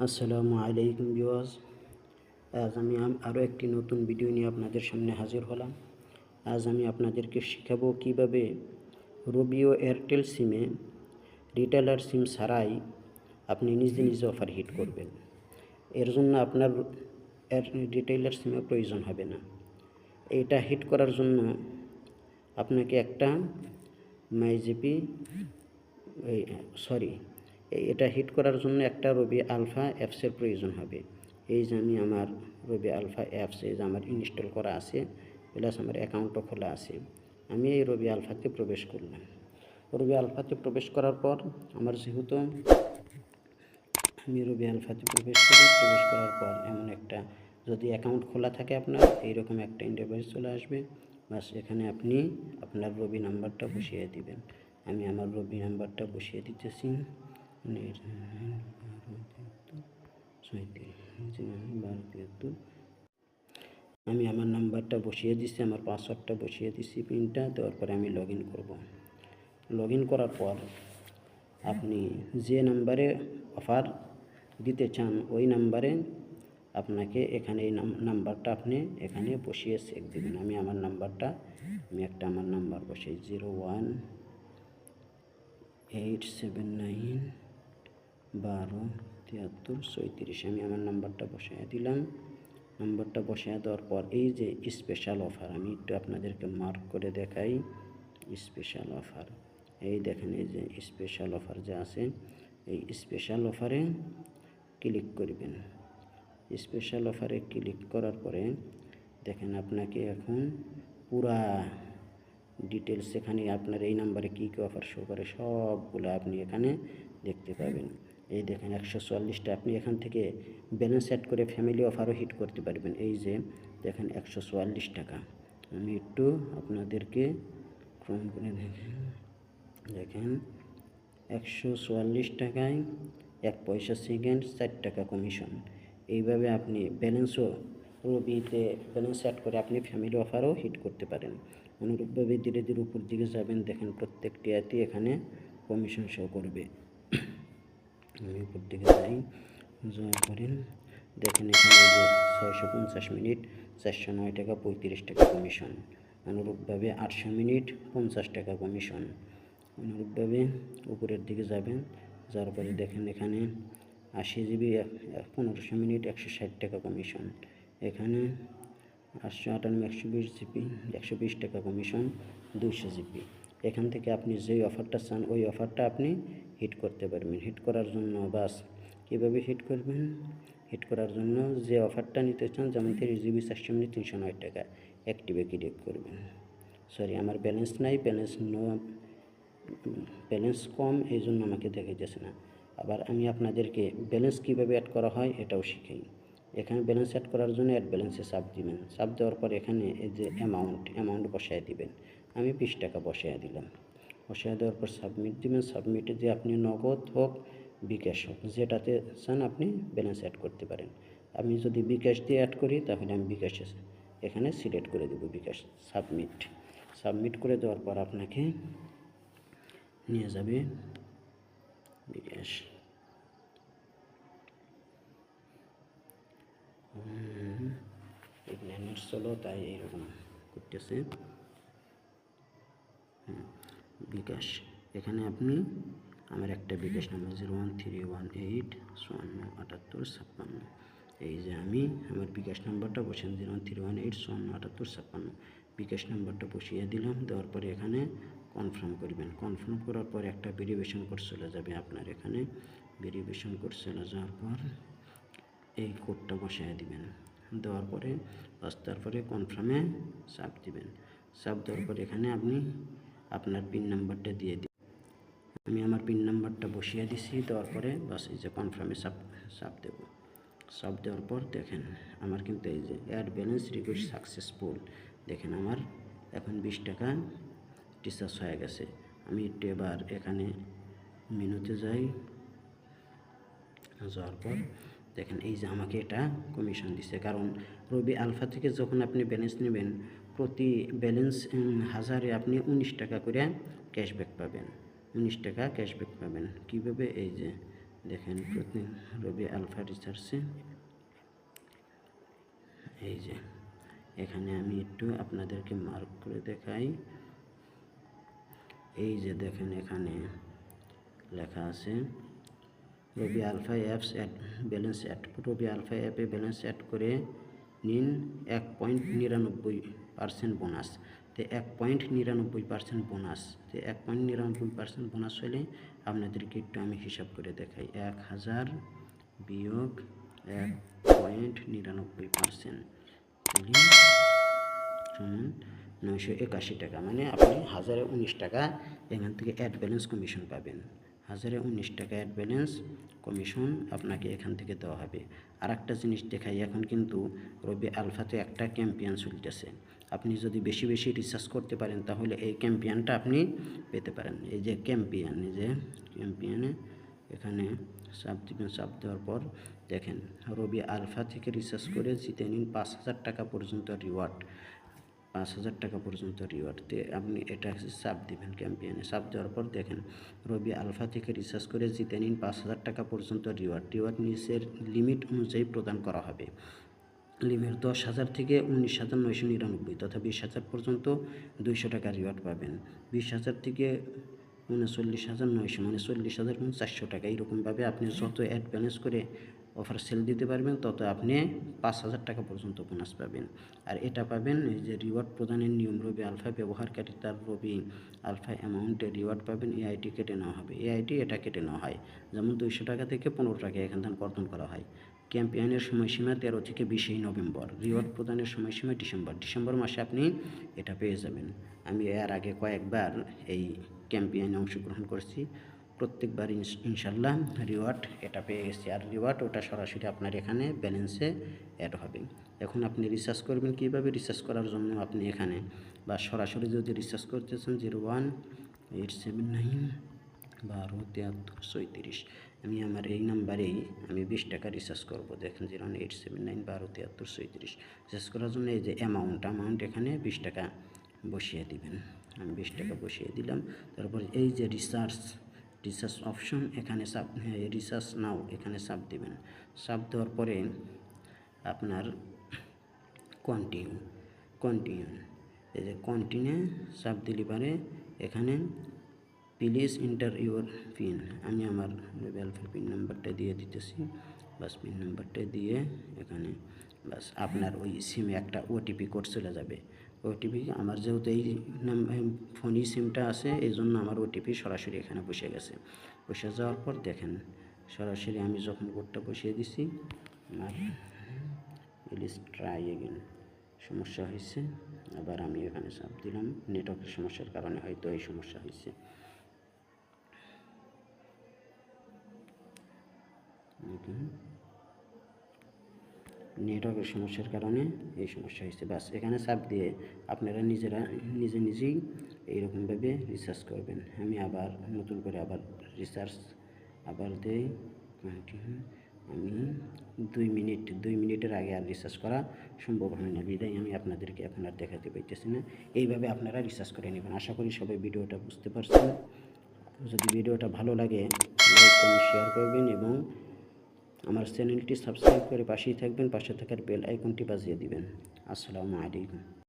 আসসালামু আলাইকুম ভিউয়ার্স। আজ আমি আরও একটি নতুন ভিডিও নিয়ে আপনাদের সামনে হাজির হলাম। আজ আমি আপনাদেরকে শেখাবো কিভাবে রবি ও এয়ারটেল সিমে রিটেলার সিম ছাড়াই আপনি নিজে নিজে অফার হিট করবেন। এর জন্য আপনার রিটেলার সিমের প্রয়োজন হবে না। এটা হিট করার জন্য আপনাকে একটা মাইজিপি এটা হিট করার জন্য একটা রবি আলফা অ্যাপসের প্রয়োজন হবে। এই যে আমি আমার রবি আলফা অ্যাপস এই যে আমার ইনস্টল করা আছে, প্লাস আমার অ্যাকাউন্টও খোলা আছে। আমি এই রবি আলফাতে প্রবেশ করলাম। রবি আলফাতে প্রবেশ করার পর আমার যেহেতু আমি রবি আলফাতে প্রবেশ করার পর এমন একটা যদি অ্যাকাউন্ট খোলা থাকে আপনার এইরকম একটা ইন্টারফেস চলে আসবে। বাস এখানে আপনি আপনার রবি নাম্বারটা বসিয়ে দিবেন। আমি আমার রবি নাম্বারটা বসিয়ে দিতেছি। আমি আমার নাম্বারটা বসিয়ে দিচ্ছি, আমার পাসওয়ার্ডটা বসিয়ে দিচ্ছি, পিনটা দেওয়ার পরে আমি লগ ইন করবো। লগ ইন করার পর আপনি যে নাম্বারে অফার দিতে চান ওই নাম্বারে আপনাকে এখানে এই নাম্বারটা আপনি এখানে বসিয়ে চেক দেবেন। আমি আমার নাম্বারটা আমার নাম্বার বসাই 0187912333। আমি আমার নাম্বারটা বসাই দিলাম। নাম্বারটা বসায় দেওয়ার পর এই যে স্পেশাল অফার আমি একটু আপনাদেরকে মার্ক করে দেখাই। স্পেশাল অফার এই দেখেন, এই যে স্পেশাল অফার যে আছে এই স্পেশাল অফারে ক্লিক করবেন। স্পেশাল অফারে ক্লিক করার পরে দেখেন আপনাকে এখন পুরা ডিটেলস এখানে আপনার এই নাম্বারে কী কী অফার শো করে সবগুলো আপনি এখানে দেখতে পাবেন। এই দেখেন 144টা আপনি এখান থেকে ব্যালেন্স অ্যাড করে ফ্যামিলি অফারও হিট করতে পারবেন। এই যে দেখেন 144 টাকা। আমি একটু আপনাদেরকে ক্রম করে দেখেন 144 টাকায় 1 পয়সা সেকেন্ড 4 টাকা কমিশন। এইভাবে আপনি ব্যালেন্সও রবিতে ব্যালেন্স অ্যাড করে আপনি ফ্যামিলি অফারও হিট করতে পারেন। অনুরূপভাবে ধীরে ধীরে উপর দিকে যাবেন, দেখেন প্রত্যেকটি অ্যাপই এখানে কমিশন শো করবে। আমি উপর দিকে যাই, যাওয়ার পরে দেখেন এখানে যে 650 মিনিট 409 টাকা 35 টাকা কমিশন। অনুরূপভাবে 800 মিনিট 50 টাকা কমিশন। অনুরূপভাবে উপরের দিকে যাবেন, যার পরে দেখেন এখানে 80 জিবি 1500 মিনিট 160 টাকা কমিশন। এখানে 858 120 জিবি 120 টাকা কমিশন 200 জিবি। এখান থেকে আপনি যেই অফারটা চান ওই অফারটা আপনি হিট করতে পারবেন। হিট করার জন্য বাস কীভাবে হিট করবেন, হিট করার জন্য যে অফারটা নিতে চান, যেমন 30 জিবি 400 মিনিট 309 টাকা অ্যাক্টিভে ক্লিক করবেন। আমার ব্যালেন্স নাই, ব্যালেন্স কম, এই জন্য আমাকে দেখাইতেছে না। আবার আমি আপনাদেরকে ব্যালেন্স কীভাবে অ্যাড করা হয় এটাও শিখাই। এখানে ব্যালেন্স অ্যাড করার জন্য অ্যাড ব্যালেন্সে চাপ দিবেন। চাপ দেওয়ার পর এখানে এই যে অ্যামাউন্ট বসায় দিবেন। আমি 20 টাকা বসায় দিলাম। বসায় দেওয়ার পর সাবমিট দিবেন। সাবমিটে দিয়ে আপনি নগদ হোক বিকাশ হোক যেটাতে চান আপনি ব্যালেন্স অ্যাড করতে পারেন। আমি যদি বিকাশ দিয়ে অ্যাড করি তাহলে আমি বিকাশে এখানে সিলেক্ট করে দেব বিকাশ। সাবমিট করে দেওয়ার পর আপনাকে নিয়ে যাবে বিকাশ। নেট চলো তাই এইরকম করতেছে। বিকাশ এখানে আপনি আমার একটা বিকাশ নাম্বার 01318547856। এই যে আমি আমার বিকাশ নাম্বারটা বসিয়ে 01318547856 বিকাশ নাম্বারটা বসিয়ে দিলাম। দেওয়ার পরে এখানে কনফার্ম করবেন। কনফার্ম করার পর একটা ভেরিফিকেশন কোড চলে যাবে আপনার এখানে। ভেরিফিকেশন কোড চলে যাওয়ার পর এই কোডটা বসিয়ে দিবেন। দেওয়ার পরে তারপরে কনফার্মে চাপ দিবেন। চাপ দেওয়ার পরে এখানে আপনি আপনার পিন নাম্বারটা দিয়ে দিন। আমি আমার পিন নাম্বারটা বসিয়ে দিছি। দেওয়ার পরে বাস এই যে কনফার্মে চাপ দেব। চাপ দেওয়ার পর দেখেন আমার কিন্তু এই যে অ্যাড ব্যালেন্স রিকোয়েস্ট সাকসেসফুল। দেখেন আমার এখন 20 টাকা রিচার্জ হয়ে গেছে। আমি একটু এবার এখানে মেনুতে যাই, যাওয়ার পর দেখেন এই যে আমাকে এটা কমিশন দিচ্ছে। কারণ রবি আলফা থেকে যখন আপনি ব্যালেন্স নেবেন প্রতি ব্যালেন্স 1000-এ আপনি 19 টাকা করে ক্যাশব্যাক পাবেন। 19 টাকা ক্যাশব্যাক পাবেন। কীভাবে, এই যে দেখেন রবি আলফা রিসার্চে এই যে এখানে আমি একটু আপনাদেরকে মার্ক করে দেখাই। এই যে দেখেন এখানে লেখা আছে রবি আলফা অ্যাপস ব্যালেন্স অ্যাড। রবি আলফা অ্যাপে ব্যালেন্স অ্যাড করে নিন 1.99% বোনাস। তো 1.99% বোনাস, তো 1.99% বোনাস হলে আপনাদেরকে একটু আমি হিসাব করে দেখাই। 1000 বিয়োগ 1.99% সমান 981 টাকা। মানে আপনি 1019 টাকা এখান থেকে অ্যাড ব্যালেন্স কমিশন পাবেন। 1019 টাকা অ্যাড ব্যালেন্স কমিশন আপনাকে এখান থেকে দেওয়া হবে। আর একটা জিনিস দেখাই, এখন কিন্তু রবি আলফাতে একটা ক্যাম্পিয়ন চলতেছে। আপনি যদি বেশি বেশি রিসার্চ করতে পারেন তাহলে এই ক্যাম্পিয়নটা আপনি পেতে পারেন। এই যে ক্যাম্পিয়ন, এই যে ক্যাম্পিয়নে এখানে চাপ দিবেন। চাপ দেওয়ার পর দেখেন রবি আলফা থেকে রিসার্চ করে জিতে নিন 5000 টাকা পর্যন্ত রিওয়ার্ড। 5000 টাকা পর্যন্ত রিওয়ার্ডতে আপনি এটা চাপ দিবেন ক্যাম্পিয়নে। চাপ দেওয়ার পর দেখেন রবি আলফা থেকে রিসার্চ করে জিতে নিন 5000 টাকা পর্যন্ত রিওয়ার্ড নিচের লিমিট অনুযায়ী প্রদান করা হবে। লিমিট 10,000 থেকে 19,999 তথা 20,000 পর্যন্ত 200 টাকা রিওয়ার্ড পাবেন। 20,000 থেকে 39,900 মানে 40,400 টাকা। এইরকমভাবে আপনি যত অ্যাড ব্যালেন্স করে অফার সেল দিতে পারবেন তত আপনি 5,000 টাকা পর্যন্ত বোনাস পাবেন। আর এটা পাবেন এই যে রিওয়ার্ড প্রদানের নিয়ম, রবি আলফা ব্যবহারকারী তার রবি আলফা অ্যামাউন্টে রিওয়ার্ড পাবেন। এআইটি কেটে নেওয়া হবে। এআইটি এটা কেটে নেওয়া হয়, যেমন 200 টাকা থেকে 15 টাকা এখান থেকে কর্তন করা হয়। ক্যাম্পেইনের সময়সীমা 13 থেকে 20 নভেম্বর। রিওয়ার্ড প্রদানের সময়সীমা ডিসেম্বর মাসে আপনি এটা পেয়ে যাবেন। আমি এর আগে কয়েকবার এই ক্যাম্পেইনে অংশগ্রহণ করেছি, প্রত্যেকবার ইনশাল্লাহ রিওয়ার্ড এটা পেয়ে গেছি। আর রিওয়ার্ড ওটা সরাসরি আপনার এখানে ব্যালেন্সে অ্যাড হবে। এখন আপনি রিসার্চ করবেন কীভাবে? রিসার্চ করার জন্য আপনি এখানে বা সরাসরি যদি রিসার্চ করতে চান 01-879 1273 আমি আমার এই নাম্বারেই আমি 20 টাকা রিচার্জ করবো। দেখেন 01-879 1273 রিচার্জ করার জন্য এই যে অ্যামাউন্ট এখানে 20 টাকা বসিয়ে দিবেন। আমি 20 টাকা বসিয়ে দিলাম। তারপর এই যে রিচার্জ অপশন এখানে রিচার্জ নাও এখানে চাপ দিবেন। চাপ দেওয়ার পরে আপনার কন্টিনিউ এই যে কন্টিনিউ চাপ দিলে পারে এখানে প্লিজ এন্টার ইউর পিন। আমি আমার আলফার পিন নাম্বারটা দিয়ে দিতেছি। বাস পিন নাম্বারটা দিয়ে এখানে বাস আপনার ওই সিমে একটা ওটিপি কোড চলে যাবে। ওটিপি আমার যেহেতু এই ফোনই সিমটা আছে এই জন্য আমার ওটিপি সরাসরি এখানে বসে গেছে। বসে যাওয়ার পর দেখেন সরাসরি আমি যখন কোডটা বসিয়ে দিছি আমার প্লিজ ট্রাই এগেন সমস্যা হয়েছে। আবার আমি এখানে চাপ দিলাম, নেটওয়ার্কের সমস্যার কারণে হয়তো এই সমস্যা হয়েছে। নেটওয়ার্কের সমস্যার কারণে এই সমস্যা হয়েছে। বাস এখানে চাপ দিয়ে আপনারা নিজেই এইরকমভাবে রিসার্চ করবেন। আমি আবার নতুন করে আবার রিসার্চ আবার দিই কন্টিনিউ। আমি 2 মিনিটের আগে আর রিসার্চ করা সম্ভব হয় না, বিদায় আমি আপনাদেরকে এখন আর দেখাতে পাইতেছি না। এইভাবে আপনারা রিসার্চ করে নেবেন। আশা করি সবাই ভিডিওটা বুঝতে পারছেন। যদি ভিডিওটা ভালো লাগে লাইক কমেন্ট শেয়ার করবেন এবং আমার চ্যানেলটি সাবস্ক্রাইব করে পাশেই থাকবেন। পাশে থাকার বেল আইকনটি বাজিয়ে দিবেন। আসসালামু আলাইকুম।